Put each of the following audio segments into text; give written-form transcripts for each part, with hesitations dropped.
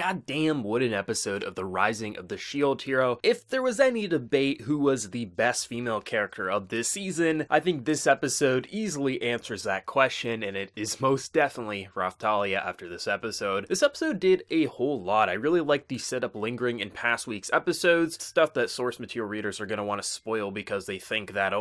goddamn what an episode of The Rising of the Shield Hero. If there was any debate who was the best female character of this season, I think this episode easily answers that question, and it is most definitely Raphtalia after this episode. This episode did a whole lot. I really like the setup lingering in past week's episodes, stuff that source material readers are going to want to spoil because they think that,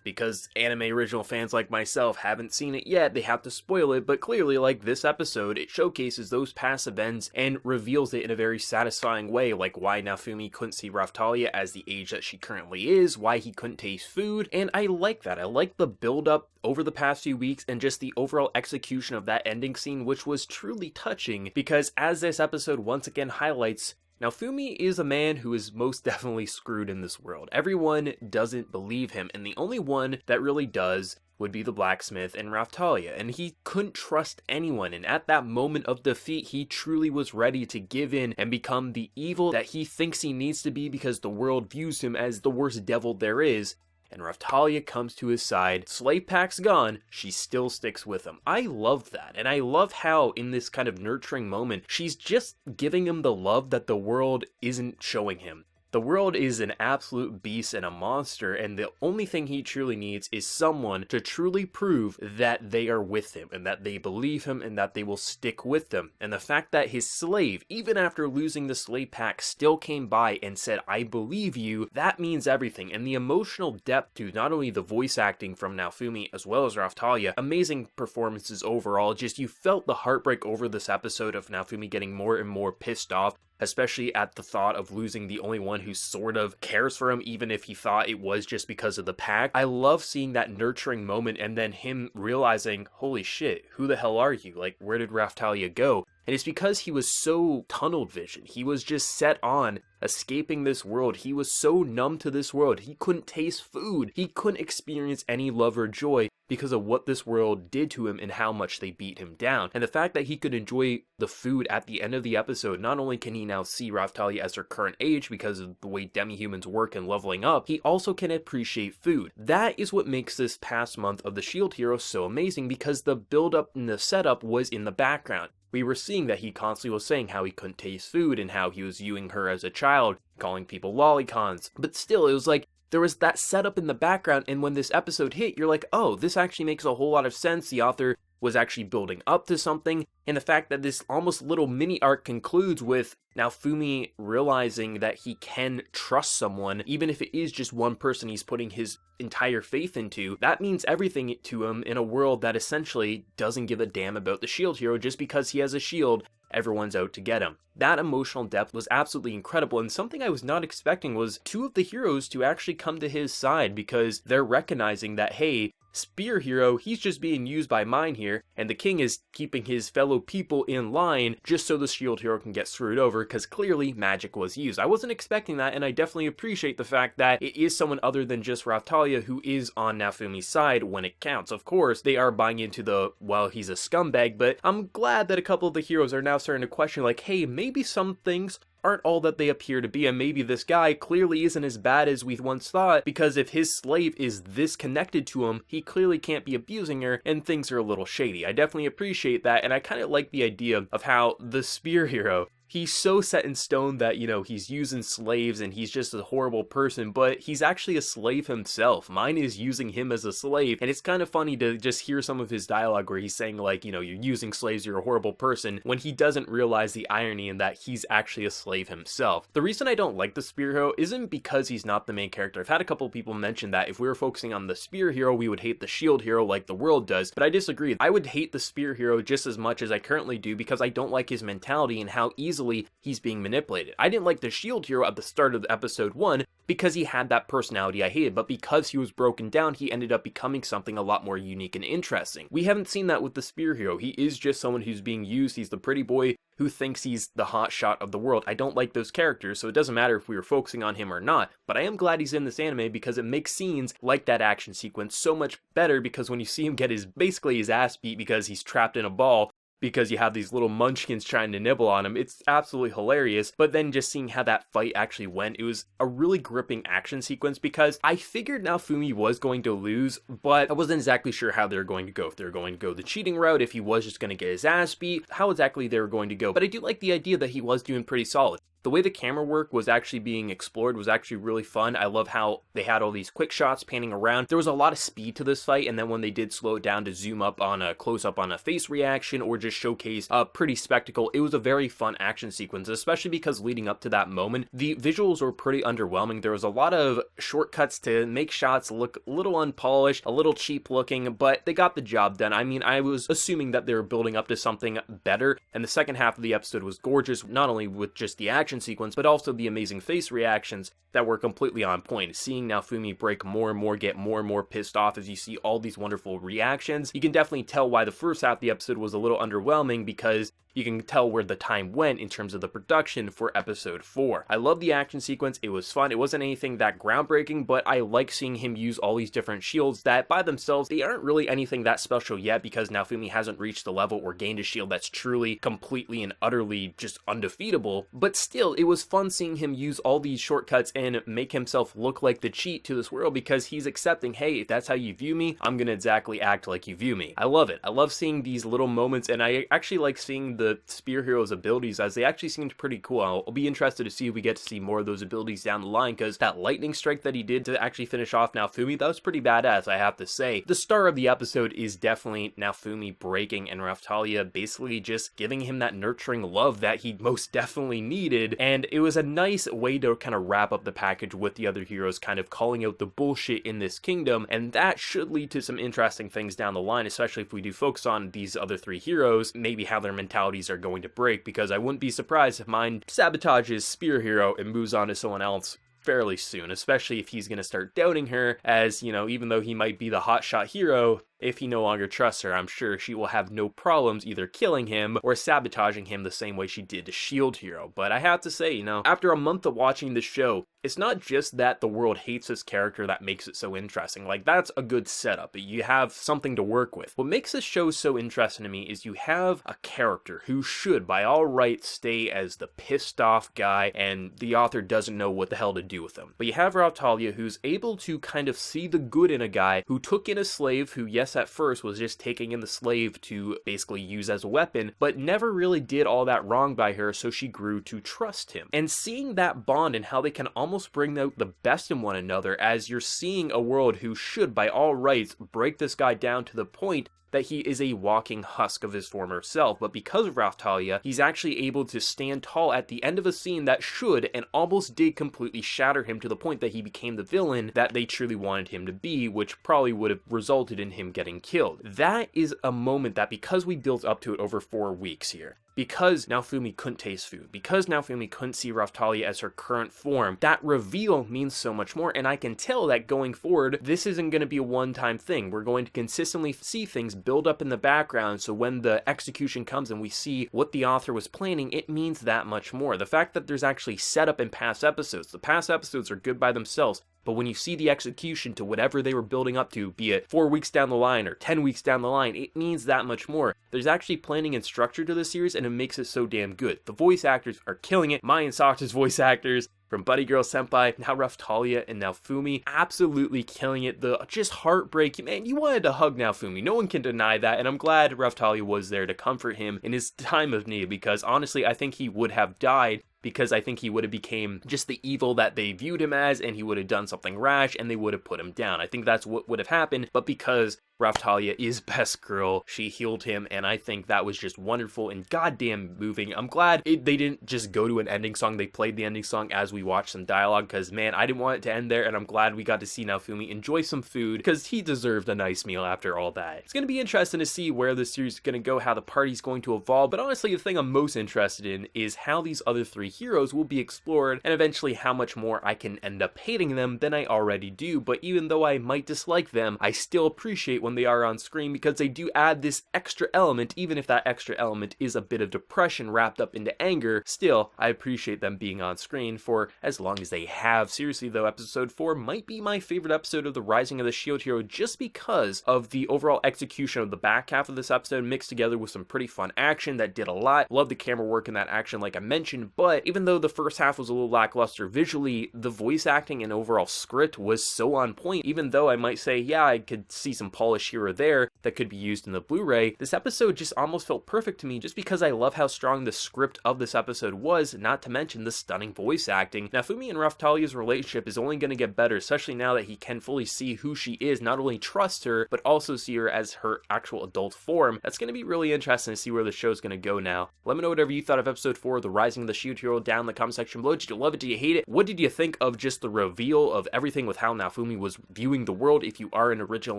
because anime original fans like myself haven't seen it yet, they have to spoil it, but clearly, like this episode, it showcases those past events and reveals it in a very satisfying way, like why Naofumi couldn't see Raphtalia as the age that she currently is, why he couldn't taste food, and I like that. I like the build-up over the past few weeks and just the overall execution of that ending scene, which was truly touching, because as this episode once again highlights, Naofumi is a man who is most definitely screwed in this world. Everyone doesn't believe him, and the only one that really does would be the blacksmith and Raphtalia, and he couldn't trust anyone, and at that moment of defeat, he truly was ready to give in and become the evil that he thinks he needs to be because the world views him as the worst devil there is. And Raphtalia comes to his side, slave pack's gone, she still sticks with him. I love that, and I love how in this kind of nurturing moment, she's just giving him the love that the world isn't showing him. The world is an absolute beast and a monster, and the only thing he truly needs is someone to truly prove that they are with him, and that they believe him, and that they will stick with them. And the fact that his slave, even after losing the slave pack, still came by and said, "I believe you," that means everything. And the emotional depth to not only the voice acting from Naofumi as well as Raphtalia, amazing performances overall, just you felt the heartbreak over this episode of Naofumi getting more and more pissed off, especially at the thought of losing the only one who sort of cares for him, even if he thought it was just because of the pack. I love seeing that nurturing moment and then him realizing, holy shit, who the hell are you? Like, where did Raphtalia go? And it's because he was so tunnel vision. He was just set on escaping this world. He was so numb to this world. He couldn't taste food. He couldn't experience any love or joy because of what this world did to him and how much they beat him down. And the fact that he could enjoy the food at the end of the episode, not only can he now see Raphtalia as her current age because of the way demi-humans work and leveling up, he also can appreciate food. That is what makes this past month of the Shield Hero so amazing, because the build-up and the setup was in the background. We were seeing that he constantly was saying how he couldn't taste food and how he was viewing her as a child, calling people lolicons. But still, it was like, there was that setup in the background, and when this episode hit, you're like, oh, this actually makes a whole lot of sense. The author was actually building up to something, and the fact that this almost little mini arc concludes with Naofumi realizing that he can trust someone, even if it is just one person he's putting his entire faith into, that means everything to him in a world that essentially doesn't give a damn about the shield hero. Just because he has a shield, everyone's out to get him. That emotional depth was absolutely incredible, and something I was not expecting was two of the heroes to actually come to his side, because they're recognizing that, hey, Spear Hero, he's just being used by mine here, and the king is keeping his fellow people in line just so the shield hero can get screwed over, because clearly magic was used. I wasn't expecting that, and I definitely appreciate the fact that it is someone other than just Raphtalia who is on Naofumi's side when it counts. Of course, they are buying into the, well, he's a scumbag, but I'm glad that a couple of the heroes are now starting to question, like, hey, maybe some things aren't all that they appear to be, and maybe this guy clearly isn't as bad as we once thought, because if his slave is this connected to him, he clearly can't be abusing her, and things are a little shady. I definitely appreciate that, and I kind of like the idea of how the Spear Hero, he's so set in stone that, you know, he's using slaves and he's just a horrible person, but he's actually a slave himself. Mine is using him as a slave, and it's kind of funny to just hear some of his dialogue where he's saying, like, you know, you're using slaves, you're a horrible person, when he doesn't realize the irony in that he's actually a slave himself. The reason I don't like the Spear Hero isn't because he's not the main character. I've had a couple people mention that if we were focusing on the Spear Hero, we would hate the Shield Hero like the world does, but I disagree. I would hate the Spear Hero just as much as I currently do because I don't like his mentality and how easily he's being manipulated. I didn't like the shield hero at the start of episode 1 because he had that personality I hated, but because he was broken down, he ended up becoming something a lot more unique and interesting. We haven't seen that with the Spear Hero. He is just someone who's being used. He's the pretty boy who thinks he's the hot shot of the world. I don't like those characters, so it doesn't matter if we were focusing on him or not, but I am glad he's in this anime because it makes scenes like that action sequence so much better, because when you see him get basically his ass beat because he's trapped in a ball because you have these little munchkins trying to nibble on him. It's absolutely hilarious. But then just seeing how that fight actually went, it was a really gripping action sequence because I figured Naofumi was going to lose, but I wasn't exactly sure how they were going to go. If they were going to go the cheating route, if he was just going to get his ass beat, how exactly they were going to go. But I do like the idea that he was doing pretty solid. The way the camera work was actually being explored was actually really fun. I love how they had all these quick shots panning around. There was a lot of speed to this fight, and then when they did slow it down to zoom up on a close-up on a face reaction or just showcase a pretty spectacle, it was a very fun action sequence, especially because leading up to that moment, the visuals were pretty underwhelming. There was a lot of shortcuts to make shots look a little unpolished, a little cheap looking, but they got the job done. I mean, I was assuming that they were building up to something better, and the second half of the episode was gorgeous, not only with just the action sequence, but also the amazing face reactions that were completely on point. Seeing Naofumi break more and more, get more and more pissed off as you see all these wonderful reactions, you can definitely tell why the first half of the episode was a little underwhelming, because you can tell where the time went in terms of the production for episode 4. I love the action sequence. It was fun. It wasn't anything that groundbreaking, but I like seeing him use all these different shields that by themselves, they aren't really anything that special yet, because Naofumi hasn't reached the level or gained a shield that's truly, completely, and utterly just undefeatable. But still, it was fun seeing him use all these shortcuts and make himself look like the cheat to this world, because he's accepting, hey, if that's how you view me, I'm gonna exactly act like you view me. I love it. I love seeing these little moments, and I actually like seeing the Spear Hero's abilities, as they actually seemed pretty cool. I'll be interested to see if we get to see more of those abilities down the line, because that lightning strike that he did to actually finish off Naofumi, that was pretty badass, I have to say. The star of the episode is definitely Naofumi breaking and Raphtalia basically just giving him that nurturing love that he most definitely needed, and it was a nice way to kind of wrap up the package with the other heroes kind of calling out the bullshit in this kingdom, and that should lead to some interesting things down the line, especially if we do focus on these other 3 heroes, maybe how their mentalities are going to break, because I wouldn't be surprised if mine sabotages Spear Hero and moves on to someone else fairly soon, especially if he's going to start doubting her, as, you know, even though he might be the hotshot hero, if he no longer trusts her, I'm sure she will have no problems either killing him or sabotaging him the same way she did to Shield Hero. But I have to say, you know, after a month of watching the show, it's not just that the world hates this character that makes it so interesting. Like, that's a good setup. You have something to work with. What makes this show so interesting to me is you have a character who should, by all rights, stay as the pissed off guy, and the author doesn't know what the hell to do with him. But you have Raphtalia, who's able to kind of see the good in a guy who took in a slave who, yes, at first was just taking in the slave to basically use as a weapon, but never really did all that wrong by her, so she grew to trust him. And seeing that bond and how they can almost bring out the best in one another, as you're seeing a world who should, by all rights, break this guy down to the point that he is a walking husk of his former self, but because of Raphtalia, he's actually able to stand tall at the end of a scene that should and almost did completely shatter him to the point that he became the villain that they truly wanted him to be, which probably would have resulted in him getting killed. That is a moment that, because we built up to it over 4 weeks here, because Naofumi couldn't taste food, because Naofumi couldn't see Raphtalia as her current form, that reveal means so much more, and I can tell that going forward, this isn't going to be a one-time thing. We're going to consistently see things build up in the background, so when the execution comes and we see what the author was planning, it means that much more. The fact that there's actually setup in past episodes, the past episodes are good by themselves, but when you see the execution to whatever they were building up to, be it 4 weeks down the line or 10 weeks down the line, it means that much more. There's actually planning and structure to the series, and it makes it so damn good. The voice actors are killing it. Mai and Sakuta's voice actors, from Buddy Girl Senpai, now Raphtalia and Naofumi, absolutely killing it. The just heartbreak, man, you wanted to hug Naofumi. No one can deny that, and I'm glad Raphtalia was there to comfort him in his time of need, because honestly, I think he would have died, because I think he would have became just the evil that they viewed him as, and he would have done something rash, and they would have put him down. I think that's what would have happened, but because Raphtalia is best girl, she healed him, and I think that was just wonderful and goddamn moving. I'm glad they didn't just go to an ending song. They played the ending song as we watched some dialogue, because man, I didn't want it to end there, and I'm glad we got to see Naofumi enjoy some food, because he deserved a nice meal after all that. It's going to be interesting to see where this series is going to go, how the party's going to evolve, but honestly, the thing I'm most interested in is how these other 3 heroes will be explored, and eventually how much more I can end up hating them than I already do. But even though I might dislike them, I still appreciate when they are on screen, because they do add this extra element. Even if that extra element is a bit of depression wrapped up into anger, still, I appreciate them being on screen for as long as they have. Seriously though, episode 4 might be my favorite episode of the Rising of the Shield Hero, just because of the overall execution of the back half of this episode, mixed together with some pretty fun action that did a lot. Love the camera work in that action, like I mentioned, but even though the first half was a little lackluster visually, the voice acting and overall script was so on point. Even though I might say, yeah, I could see some polish here or there that could be used in the Blu-ray, this episode just almost felt perfect to me, just because I love how strong the script of this episode was, not to mention the stunning voice acting. Now, Fumi and Raphtalia's relationship is only going to get better, especially now that he can fully see who she is, not only trust her, but also see her as her actual adult form. That's going to be really interesting to see where the show's going to go now. Let me know whatever you thought of episode 4 of The Rising of the Shield Hero down in the comment section below. Did you love it? Did you hate it? What did you think of just the reveal of everything with how Naofumi was viewing the world? If you are an original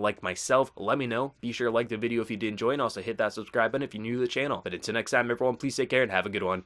like myself, let me know. Be sure to like the video if you did enjoy, and also hit that subscribe button if you're new to the channel. But until next time, everyone, please take care and have a good one.